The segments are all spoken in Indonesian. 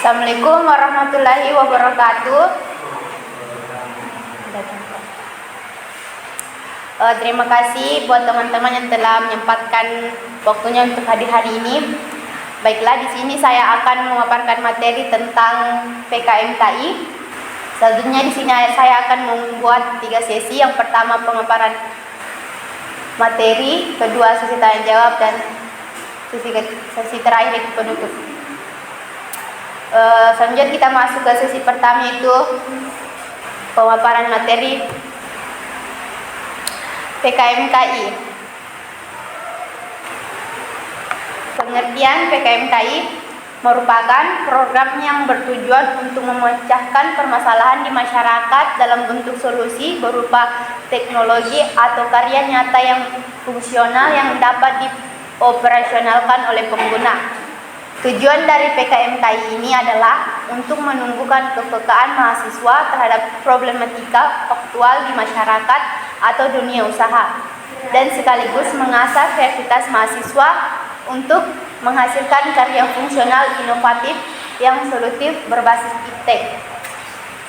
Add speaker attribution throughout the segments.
Speaker 1: Assalamualaikum warahmatullahi wabarakatuh. Terima kasih buat teman-teman yang telah menyempatkan waktunya untuk hadir hari ini. Baiklah, di sini saya akan memaparkan materi tentang PKMKI. Selanjutnya di sini saya akan membuat 3 sesi. Yang pertama pemaparan materi, kedua sesi tanya jawab, dan sesi terakhir itu penutup. Selanjutnya kita masuk ke sesi pertama, yaitu pemaparan materi PKMKI. Pengertian PKMKI merupakan program yang bertujuan untuk memecahkan permasalahan di masyarakat dalam bentuk solusi berupa teknologi atau karya nyata yang fungsional yang dapat dioperasionalkan oleh pengguna. Tujuan dari PKMKI ini adalah untuk menumbuhkan kepekaan mahasiswa terhadap problematika faktual di masyarakat atau dunia usaha, dan sekaligus mengasah kreativitas mahasiswa untuk menghasilkan karya fungsional inovatif yang solutif berbasis iptek.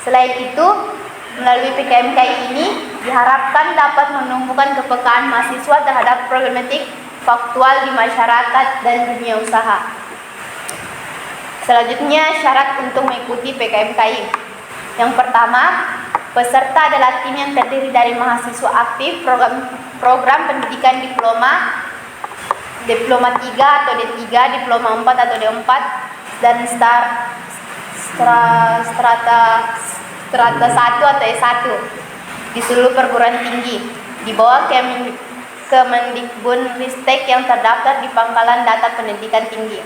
Speaker 1: Selain itu, melalui PKMKI ini diharapkan dapat menumbuhkan kepekaan mahasiswa terhadap problematik faktual di masyarakat dan dunia usaha. Selanjutnya, syarat untuk mengikuti PKMKI. Yang pertama, peserta adalah tim yang terdiri dari mahasiswa aktif program pendidikan diploma 3 atau D3, diploma 4 atau D4, dan strata 1 atau S1 di seluruh perguruan tinggi di bawah Kemendikbudristek yang terdaftar di Pangkalan Data Pendidikan Tinggi.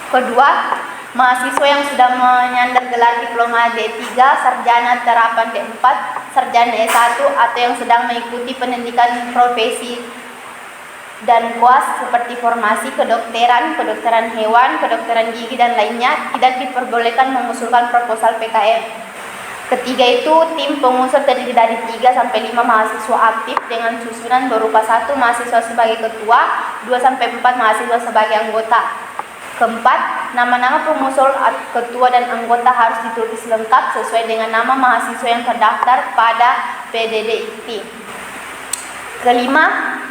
Speaker 1: Kedua, mahasiswa yang sudah menyandang gelar diploma D3, sarjana terapan D4, sarjana S1, atau yang sedang mengikuti pendidikan profesi dan koas seperti formasi kedokteran, kedokteran hewan, kedokteran gigi, dan lainnya tidak diperbolehkan mengusulkan proposal PKM. Ketiga itu, tim pengusul terdiri dari 3-5 mahasiswa aktif dengan susunan berupa 1 mahasiswa sebagai ketua, 2-4 mahasiswa sebagai anggota. Keempat, nama-nama pengusul, ketua, dan anggota harus ditulis lengkap sesuai dengan nama mahasiswa yang terdaftar pada PDDIT. Kelima,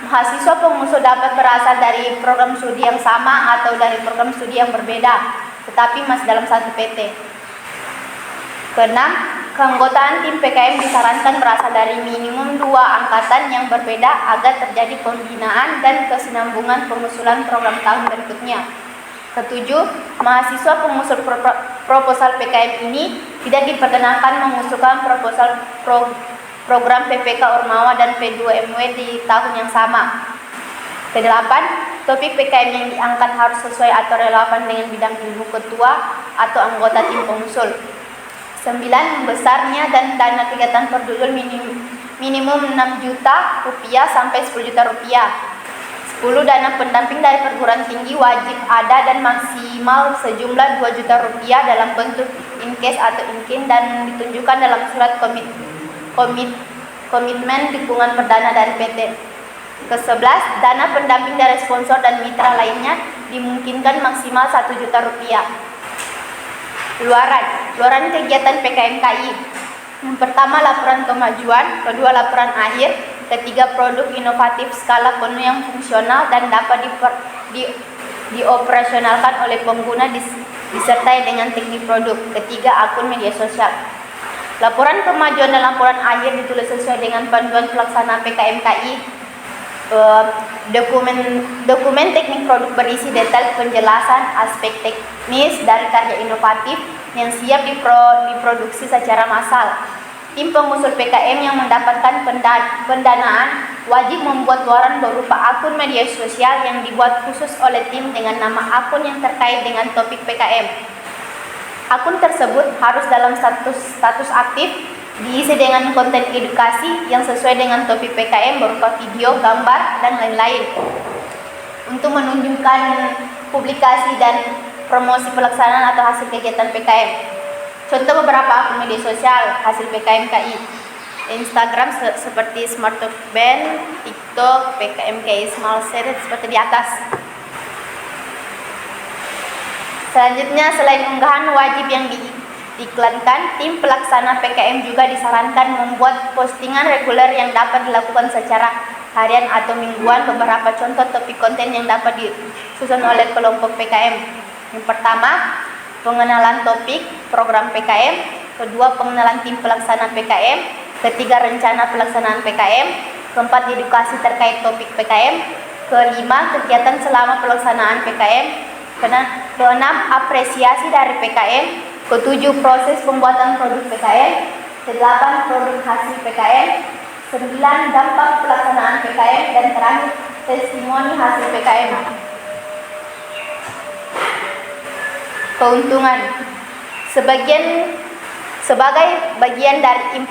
Speaker 1: mahasiswa pengusul dapat berasal dari program studi yang sama atau dari program studi yang berbeda, tetapi masih dalam satu PT. Keenam, keanggotaan tim PKM disarankan berasal dari minimum 2 angkatan yang berbeda agar terjadi pembinaan dan kesinambungan pengusulan program tahun berikutnya. Ketujuh, mahasiswa pengusul proposal PKM ini tidak diperkenankan mengusulkan proposal program PPK Ormawa dan P2MW di tahun yang sama. Kedelapan, topik PKM yang diangkat harus sesuai atau relevan dengan bidang ilmu ketua atau anggota tim pengusul. 9, besarnya dan dana kegiatan per judul minimum 6 juta rupiah sampai 10 juta rupiah. 10, dana pendamping dari perguruan tinggi wajib ada dan maksimal sejumlah 2 juta rupiah dalam bentuk in-cash atau in-kind dan ditunjukkan dalam surat komitmen dukungan perdana dari PT. Ke-11, dana pendamping dari sponsor dan mitra lainnya dimungkinkan maksimal 1 juta rupiah. Luaran kegiatan PKMKI. Yang pertama, laporan kemajuan. Kedua, laporan akhir. Ketiga, produk inovatif skala penuh yang fungsional dan dapat dioperasionalkan oleh pengguna disertai dengan teknik produk. Ketiga, akun media sosial. Laporan kemajuan dan laporan akhir ditulis sesuai dengan panduan pelaksanaan PKMKI. Dokumen teknik produk berisi detail penjelasan aspek teknis dari karya inovatif yang siap diproduksi secara massal. Tim pengusul PKM yang mendapatkan pendanaan wajib membuat luaran berupa akun media sosial yang dibuat khusus oleh tim dengan nama akun yang terkait dengan topik PKM. Akun tersebut harus dalam status aktif, diisi dengan konten edukasi yang sesuai dengan topik PKM berupa video, gambar, dan lain-lain. Untuk menunjukkan publikasi dan promosi pelaksanaan atau hasil kegiatan PKM. Contoh beberapa akun media sosial hasil PKMKI. Instagram seperti Smart Talk Band, TikTok, PKMKI Small Series seperti di atas. Selanjutnya, selain unggahan wajib yang diiklankan, tim pelaksana PKM juga disarankan membuat postingan reguler yang dapat dilakukan secara harian atau mingguan. Beberapa contoh topik konten yang dapat disusun oleh kelompok PKM. Yang pertama, pengenalan topik program PKM. Kedua, pengenalan tim pelaksana PKM. Ketiga, rencana pelaksanaan PKM. Keempat, edukasi terkait topik PKM. Kelima, kegiatan selama pelaksanaan PKM. Keenam, apresiasi dari PKM. Ketujuh, proses pembuatan produk PKM. Kedelapan, produk hasil PKM. 9, dampak pelaksanaan PKM. Dan terakhir, testimoni hasil PKM. Keuntungan. Sebagai bagian dari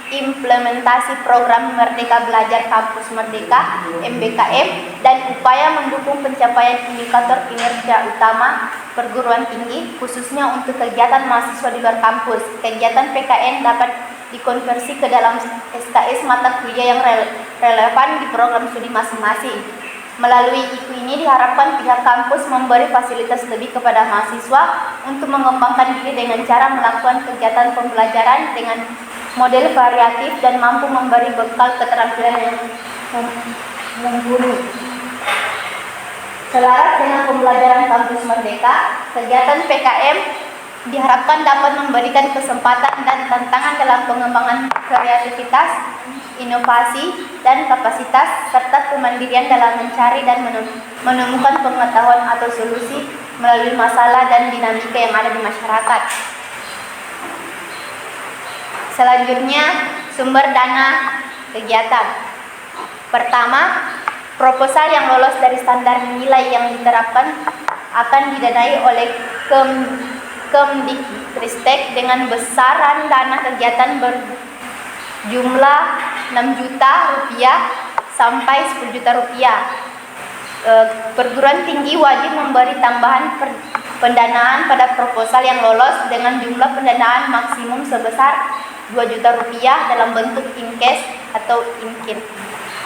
Speaker 1: implementasi program Merdeka Belajar Kampus Merdeka (MBKM) dan upaya mendukung pencapaian indikator kinerja utama perguruan tinggi, khususnya untuk kegiatan mahasiswa di luar kampus, kegiatan PKN dapat dikonversi ke dalam SKS mata kuliah yang relevan di program studi masing-masing. Melalui IKU ini diharapkan pihak kampus memberi fasilitas lebih kepada mahasiswa untuk mengembangkan diri dengan cara melakukan kegiatan pembelajaran dengan model variatif dan mampu memberi bekal keterampilan yang mumpuni. Selaras dengan pembelajaran kampus Merdeka, kegiatan PKM diharapkan dapat memberikan kesempatan dan tantangan dalam pengembangan kreativitas, inovasi, dan kapasitas, serta kemandirian dalam mencari dan menemukan pengetahuan atau solusi melalui masalah dan dinamika yang ada di masyarakat. Selanjutnya, sumber dana kegiatan. Pertama, proposal yang lolos dari standar nilai yang diterapkan akan didanai oleh Kemdikbudristek dengan besaran dana kegiatan berjumlah 6 juta rupiah sampai 10 juta rupiah. Perguruan tinggi wajib memberi tambahan pendanaan pada proposal yang lolos dengan jumlah pendanaan maksimum sebesar 2 juta rupiah dalam bentuk in-cash atau in-kind.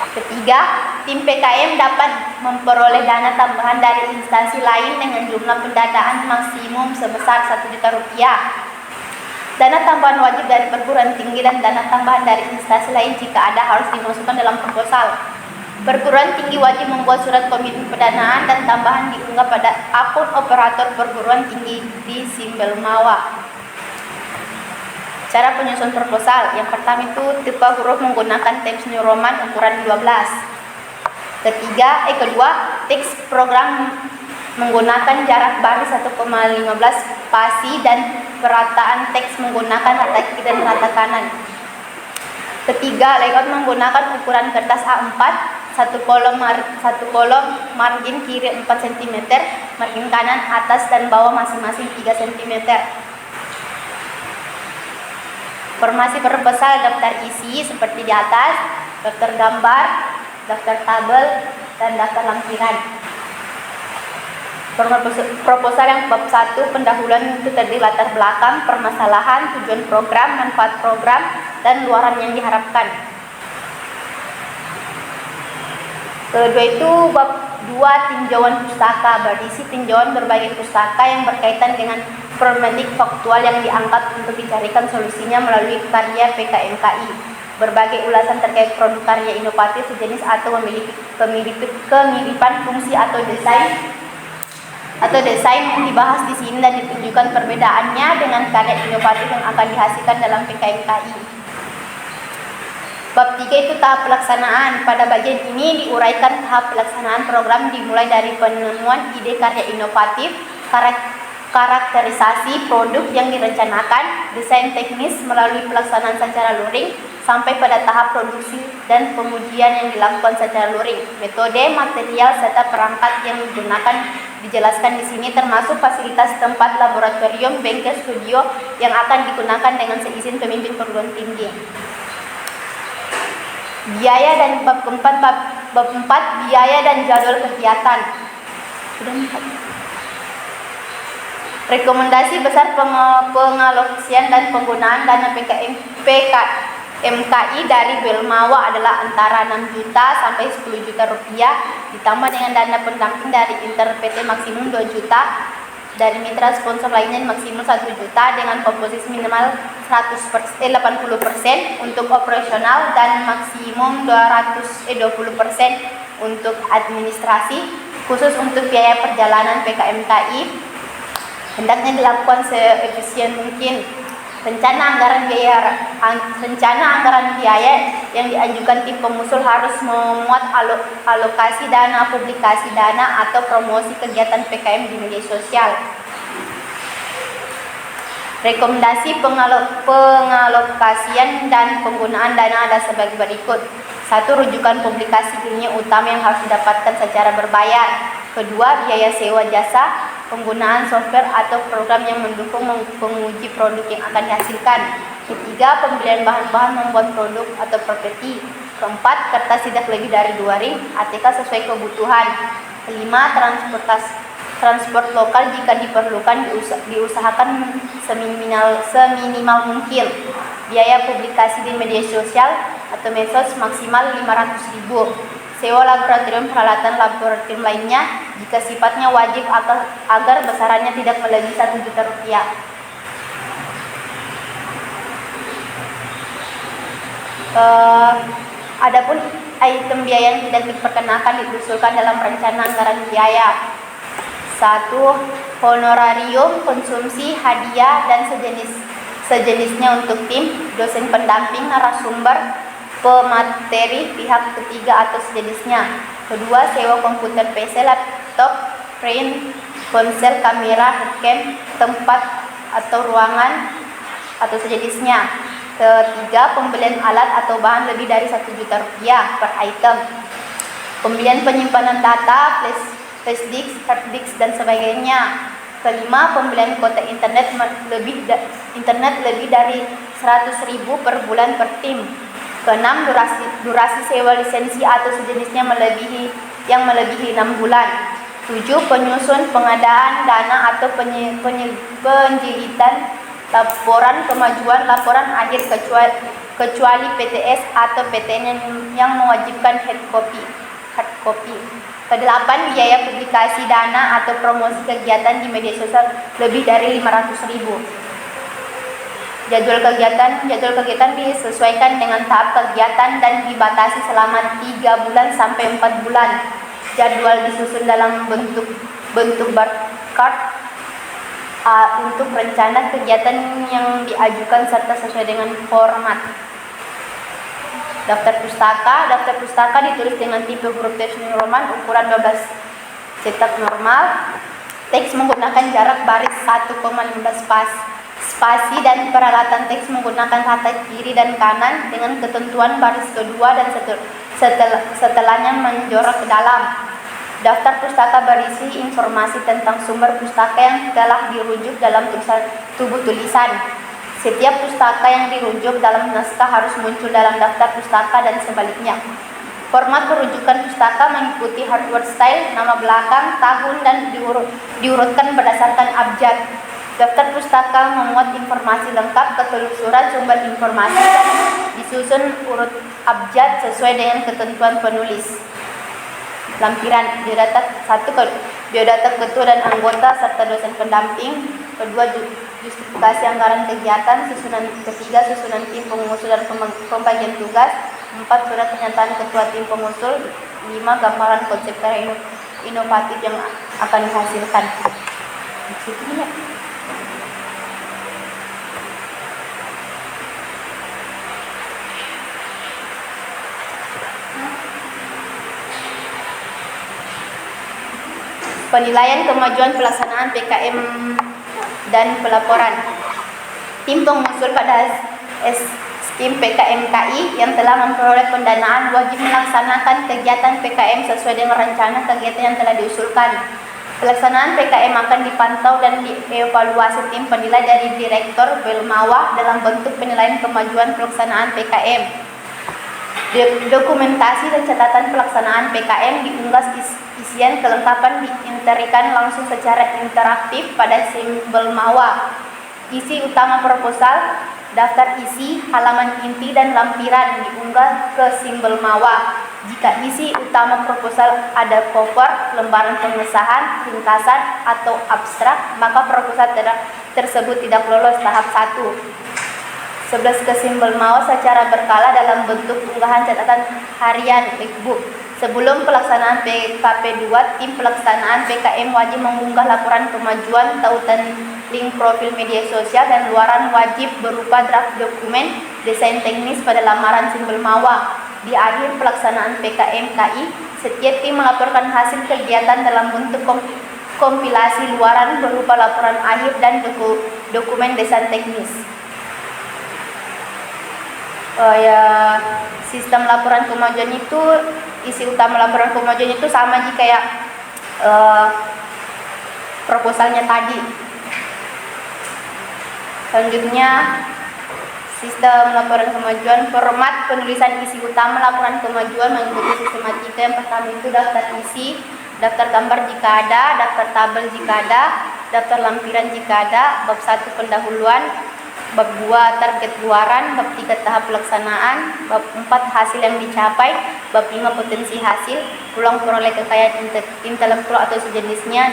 Speaker 1: Ketiga, tim PKM dapat memperoleh dana tambahan dari instansi lain dengan jumlah pendanaan maksimum sebesar 1 juta rupiah. Dana tambahan wajib dari perguruan tinggi dan dana tambahan dari instansi lain jika ada harus dimasukkan dalam proposal. Perguruan tinggi wajib membuat surat komitmen pendanaan dan tambahan diunggah pada akun operator perguruan tinggi di Simbelmawa. Cara penyusun proposal. Yang pertama itu tipe huruf menggunakan Times New Roman ukuran 12. Kedua, teks program menggunakan jarak baris 1,15 spasi dan perataan teks menggunakan rata kiri dan rata kanan. Ketiga, layout menggunakan ukuran kertas A4, satu kolom margin kiri 4 cm, margin kanan atas dan bawah masing-masing 3 cm. Informasi proposal daftar isi seperti di atas, daftar gambar, daftar tabel, dan daftar lampiran. Proposal yang bab 1 pendahuluan itu terdiri latar belakang, permasalahan, tujuan program, manfaat program, dan luaran yang diharapkan. Kedua itu bab 2 tinjauan pustaka, berisi tinjauan berbagai pustaka yang berkaitan dengan problematik faktual yang diangkat untuk dicarikan solusinya melalui karya PKMKI. Berbagai ulasan terkait produk karya inovatif sejenis atau memiliki kemiripan fungsi atau desain yang dibahas di sini dan ditunjukkan perbedaannya dengan karya inovatif yang akan dihasilkan dalam PKMKI. Bab 3 itu tahap pelaksanaan. Pada bagian ini diuraikan tahap pelaksanaan program dimulai dari penemuan ide karya inovatif, karakterisasi produk yang direncanakan, desain teknis melalui pelaksanaan secara luring, sampai pada tahap produksi dan pengujian yang dilakukan secara luring. Metode, material, serta perangkat yang digunakan dijelaskan di sini, termasuk fasilitas tempat laboratorium, bengkel, studio yang akan digunakan dengan seizin pemimpin perguruan tinggi. Biaya dan bab 4 biaya dan jadwal kegiatan. Rekomendasi besar pengalokasian dan penggunaan dana PKMKI dari Belmawa adalah antara 6 juta sampai 10 juta rupiah, ditambah dengan dana pendamping dari Inter PT maksimum 2 juta Dari mitra sponsor lainnya maksimal 1 juta dengan komposisi minimal 80% untuk operasional dan maksimum 20% untuk administrasi. Khusus untuk biaya perjalanan PKMKI hendaknya dilakukan seefisien mungkin. Rencana anggaran biaya yang diajukan tim pengusul harus memuat alokasi dana, publikasi dana, atau promosi kegiatan PKM di media sosial. Rekomendasi pengalokasian dan penggunaan dana ada sebagai berikut. 1. Rujukan publikasi ilmiah utama yang harus didapatkan secara berbayar. 2. Biaya sewa jasa, penggunaan software atau program yang mendukung penguji produk yang akan dihasilkan. 3. Pembelian bahan-bahan membuat produk atau properti. 4. Kertas tidak lebih dari 2 ring, ATK sesuai kebutuhan. 5. Transport lokal jika diperlukan diusahakan seminimal mungkin. Biaya publikasi di media sosial atau medsos maksimal 500.000. Sewa laboratorium peralatan laboratorium lainnya jika sifatnya wajib agar besarannya tidak melebihi 1 juta rupiah. Adapun item biaya yang tidak diperkenakan diusulkan dalam rencana anggaran biaya. 1. Honorarium, konsumsi, hadiah, dan sejenisnya untuk tim, dosen pendamping, narasumber, pemateri, pihak ketiga atau sejenisnya. 2. Sewa komputer PC, laptop, print, ponsel, kamera, webcam, tempat atau ruangan atau sejenisnya. 3. Pembelian alat atau bahan lebih dari 1 juta rupiah per item. Pembelian penyimpanan data, flash disk, hard disk, dan sebagainya. 5. Pembelian kuota internet lebih dari 100.000 per bulan per tim. 6. Durasi sewa lisensi atau sejenisnya yang melebihi 6 bulan. 7. Penyusun pengadaan dana atau penjilitan laporan kemajuan laporan akhir kecuali PTS atau PTN yang mewajibkan hard copy. 8. Biaya publikasi dana atau promosi kegiatan di media sosial lebih dari 500.000. Jadwal kegiatan disesuaikan dengan tahap kegiatan dan dibatasi selama 3 bulan sampai 4 bulan. Jadwal disusun dalam bentuk bar chart untuk rencana kegiatan yang diajukan serta sesuai dengan format. Daftar pustaka ditulis dengan tipe huruf teks Roman ukuran 12 cetak normal. Teks menggunakan jarak baris 1,15 spasi dan peralatan teks menggunakan rata kiri dan kanan dengan ketentuan baris kedua dan setelahnya menjorok ke dalam. Daftar pustaka berisi informasi tentang sumber pustaka yang telah dirujuk dalam tubuh tulisan. Setiap pustaka yang dirujuk dalam naskah harus muncul dalam daftar pustaka dan sebaliknya. Format perujukan pustaka mengikuti hardware style, nama belakang, tahun, dan diurutkan berdasarkan abjad. Daftar pustaka memuat informasi lengkap, ketelusuran sumber informasi, dan disusun urut abjad sesuai dengan ketentuan penulis. Lampiran biodata 1. Biodata ketua dan anggota serta dosen pendamping. 2. Justifikasi anggaran kegiatan. Ketiga, susunan tim pengusul dan pembagian tugas. 4. Surat pernyataan ketua tim pengusul. 5. Gambaran konsep karya inovatif yang akan dihasilkan. Penilaian kemajuan pelaksanaan PKM dan pelaporan. Tim pengusul pada skim PKMKI yang telah memperoleh pendanaan wajib melaksanakan kegiatan PKM sesuai dengan rencana kegiatan yang telah diusulkan. Pelaksanaan PKM akan dipantau dan dievaluasi tim penilai dari Direktur Belmawa dalam bentuk penilaian kemajuan pelaksanaan PKM. Dokumentasi dan catatan pelaksanaan PKM diunggah isian kelengkapan diinterikan langsung secara interaktif pada SIM Belmawa. Isi utama proposal, Daftar isi, halaman inti, dan lampiran diunggah ke Simbol Mawa. Jika isi utama proposal ada cover, lembaran pengesahan, ringkasan, atau abstrak, maka proposal tersebut tidak lolos tahap 1. 11. Ke Simbol Mawa secara berkala dalam bentuk unggahan catatan harian (weekbook). Sebelum pelaksanaan PKP 2, tim pelaksanaan PKM wajib mengunggah laporan kemajuan, tautan link profil media sosial, dan luaran wajib berupa draft dokumen desain teknis pada lamaran Simbol Mawa. Di akhir pelaksanaan PKM KI, setiap tim melaporkan hasil kegiatan dalam bentuk kompilasi luaran berupa laporan akhir dan dokumen desain teknis. Sistem laporan kemajuan itu, isi utama laporan kemajuan itu sama aja kayak proposalnya tadi. Selanjutnya, sistem laporan kemajuan, format penulisan isi utama laporan kemajuan mengikuti sistematika. Yang pertama itu daftar isi, daftar gambar jika ada, daftar tabel jika ada, daftar lampiran jika ada, bab 1 pendahuluan, bab 2 target luaran, bab 3 tahap pelaksanaan, bab 4 hasil yang dicapai, bab 5 potensi hasil, peluang peroleh kekayaan intelektual atau sejenisnya,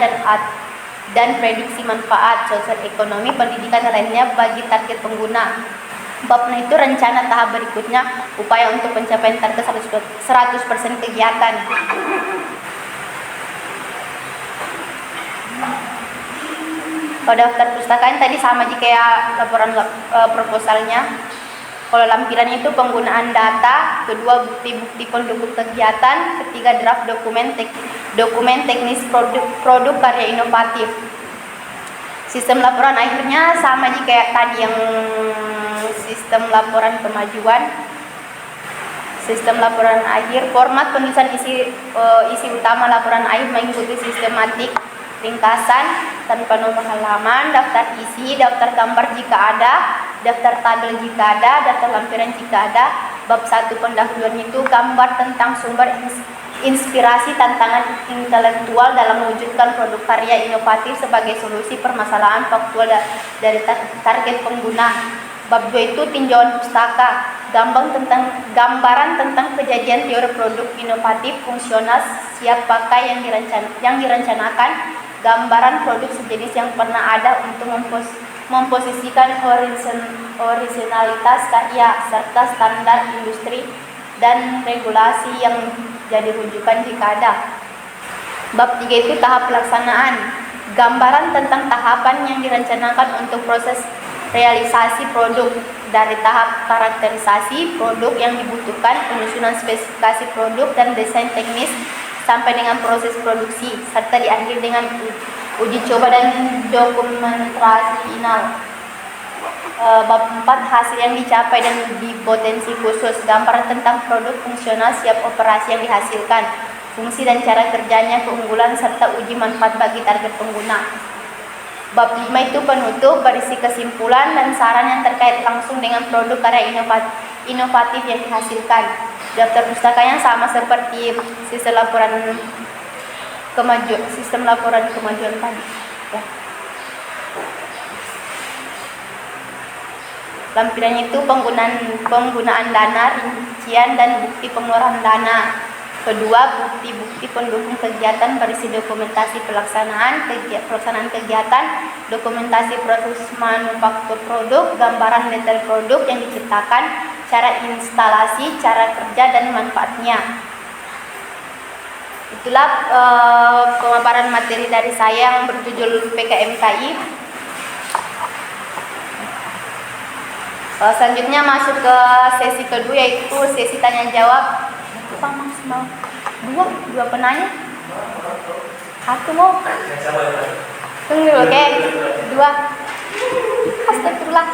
Speaker 1: dan prediksi manfaat sosial ekonomi pendidikan lainnya bagi target pengguna. Bab itu rencana tahap berikutnya, upaya untuk pencapaian target 100% kegiatan. Kalau daftar pustakaan tadi sama aja kayak laporan proposalnya. Kalau lampiran itu penggunaan data, kedua bukti-bukti pendukung kegiatan, ketiga draft dokumen teknis produk karya inovatif. Sistem laporan akhirnya sama aja kayak tadi yang sistem laporan kemajuan. Sistem laporan akhir, format penulisan isi utama laporan akhir mengikuti sistematik ringkasan tanpa nomor halaman, daftar isi, daftar gambar jika ada, daftar tabel jika ada, daftar lampiran jika ada. Bab 1 pendahuluan itu gambar tentang sumber inspirasi tantangan intelektual dalam mewujudkan produk karya inovatif sebagai solusi permasalahan faktual dari target pengguna. Bab 2 itu tinjauan pustaka, gambaran tentang kejadian teori produk inovatif fungsional siap pakai yang direncanakan, gambaran produk sejenis yang pernah ada untuk memposisikan originalitas karya serta standar industri dan regulasi yang jadi rujukan jika ada. Bab 3 itu tahap pelaksanaan, gambaran tentang tahapan yang direncanakan untuk proses realisasi produk, dari tahap karakterisasi produk yang dibutuhkan, penyusunan spesifikasi produk dan desain teknis sampai dengan proses produksi, serta diakhiri dengan uji coba dan dokumentasi final. Bab 4 hasil yang dicapai dan potensi khusus, gambaran tentang produk fungsional siap operasi yang dihasilkan, fungsi dan cara kerjanya, keunggulan serta uji manfaat bagi target pengguna. Bab 5 itu penutup, berisi kesimpulan dan saran yang terkait langsung dengan produk karya inovatif yang dihasilkan. Daftar pustaka yang sama seperti sistem laporan kemajuan tadi. Ya. Lampiran itu penggunaan dana, rincian dan bukti pengeluaran dana. Kedua, bukti-bukti pendukung kegiatan berisi dokumentasi pelaksanaan kegiatan, dokumentasi proses manufaktur produk, gambaran detail produk yang diciptakan, cara instalasi, cara kerja dan manfaatnya. Itulah pemaparan materi dari saya yang berjudul PKMKI. Selanjutnya masuk ke sesi kedua, yaitu sesi tanya jawab. Apa maksimal? Dua penanya? Satu mau? Tunggu, oke. Dua. Astagfirullah.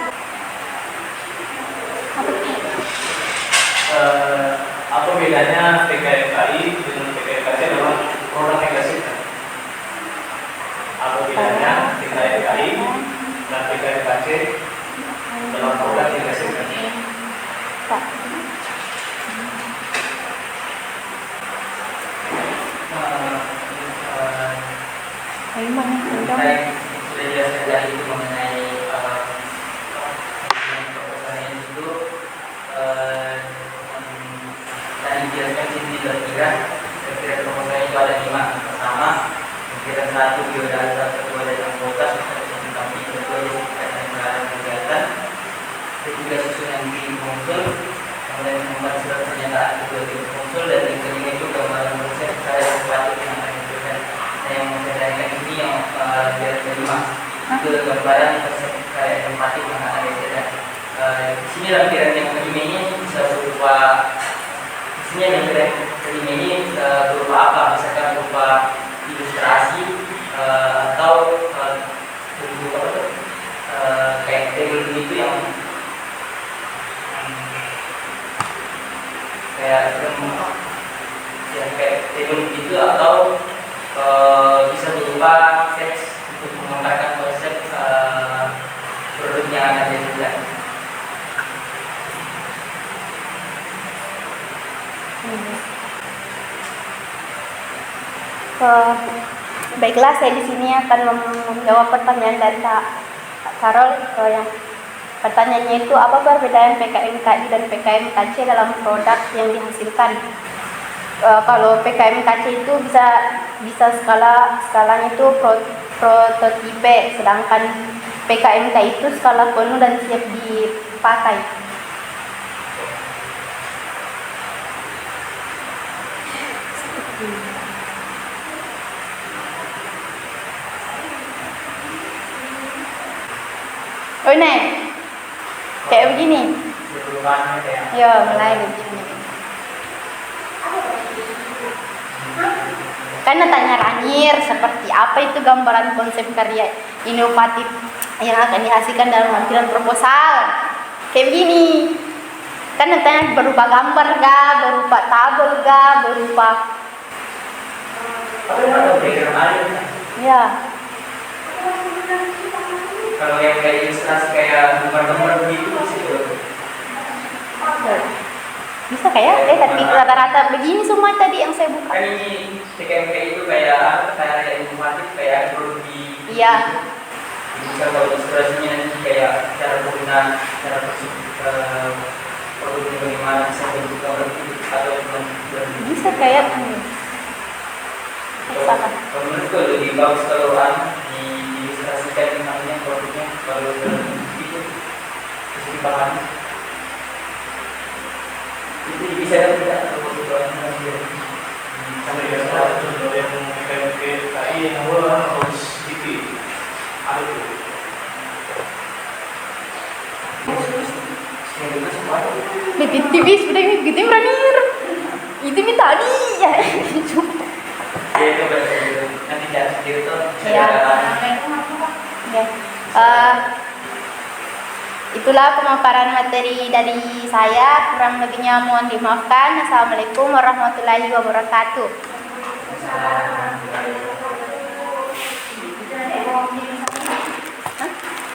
Speaker 2: Apa bedanya PKMKI dengan PKMKC dalam produk yang dihasilkan? Apa bedanya PKMKI dan PKMKC dalam produk yang dihasilkan?
Speaker 3: Sudah jelaskan tadi itu mengenai Yang kelima itu gambaran kayak tematik yang ada di sini. Lampiran yang kelima ini bisa berupa, di sini lampiran kelima ini berupa apa? Misalkan berupa ilustrasi atau bentuk apa tuh? Kayak table begitu yang kayak table begitu, atau bisa berupa teks untuk mengungkapkan konsep produk yang ada di dalam.
Speaker 1: Baiklah, saya di sini akan menjawab pertanyaan dari Kak Carol. Yang pertanyaannya itu, apa perbedaan PKMKI dan PKMKC dalam produk yang dihasilkan? Kalau PKMKC itu bisa skalanya itu prototipe, sedangkan PKMKI itu skala penuh dan siap dipakai. Oh nih, kayak begini. Ya, mulai begini. Karena tanya Ranir, seperti apa itu gambaran konsep karya inovatif yang akan dihasilkan dalam lampiran proposal? Kayak begini. Kan tanya berupa gambar ga, berupa tabel ga, berupa. Ya.
Speaker 3: Kalau yang kayak ilustrasi kayak gambar-gambar begitu
Speaker 1: bisa kayak tapi rata-rata begini semua tadi yang saya buka.
Speaker 3: Kan ini PKMK itu kayak inovatif, kayak produksi.
Speaker 1: Iya.
Speaker 3: Bisa kalau ilustrasinya nanti kayak cara penggunaan, cara produknya bagaimana, bisa bentuk gambar atau
Speaker 1: bisa kayak
Speaker 3: kalau menurutku lebih bagus kalau diilustrasikan namanya produknya, kalau itu bisa dipahami. Itu bisa tidak
Speaker 2: Sampai biasa contoh yang PKMKI yang harus sedikit ada tuh.
Speaker 1: Tipis sudah gitu Ranir. Itu minta tadi ya.
Speaker 3: Ya itu berarti nanti cara sendiri tuh.
Speaker 1: Ya. Itulah pemaparan materi dari saya. Kurang lebihnya mohon dimaafkan. Assalamualaikum warahmatullahi wabarakatuh.